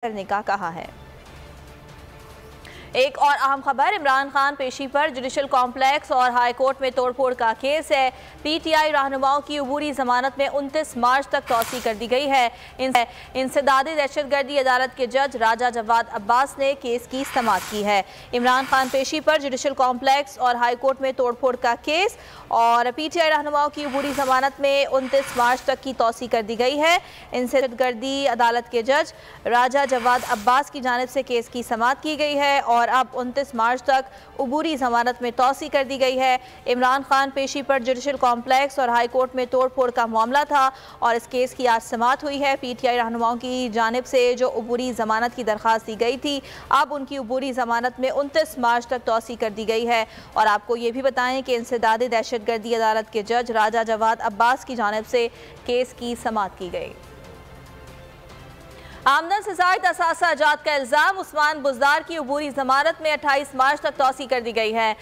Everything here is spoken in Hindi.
करने का कहा है। एक और अहम खबर, इमरान खान पेशी पर जुडिशल कॉम्प्लेक्स और हाई कोर्ट में तोड़फोड़ का केस है। पीटीआई रहनुमाओं की अबूरी जमानत में 29 मार्च तक तौसी कर दी गई है। इंसदादी दहशतगर्दी अदालत के जज राजा जवाद अब्बास ने केस की समाअत की है। इमरान खान पेशी पर जुडिशल कॉम्प्लेक्स और हाई कोर्ट में तोड़फोड़ का केस और पीटीआई रहनुमाओं की अबूरी जमानत में 29 मार्च तक की तौसी कर दी गई है। इंसदादी अदालत के जज राजा जवाद अब्बास की जानिब से केस की समाअत की गई है और अब 29 मार्च तक अबूरी जमानत में तौसी कर दी गई है। इमरान खान पेशी पर जुडिशल कॉम्प्लेक्स और हाई कोर्ट में तोड़फोड़ का मामला था और इस केस की आज समाअत हुई है। पीटीआई रहनुमाओं की जानिब से जो अबूरी जमानत की दरख्वास्त दी गई थी, अब उनकी अबूरी जमानत में 29 मार्च तक तौसी कर दी गई है। और आपको ये भी बताएं कि इंसदादी दहशतगर्दी अदालत के जज राजा जवाद अब्बास की जानिब से केस की समाअत की गई। आमदन से ज़ायद असासा जात का इल्ज़ाम, उस्मान बुज़दार की अबूरी जमानत में 28 मार्च तक तौसी कर दी गई है।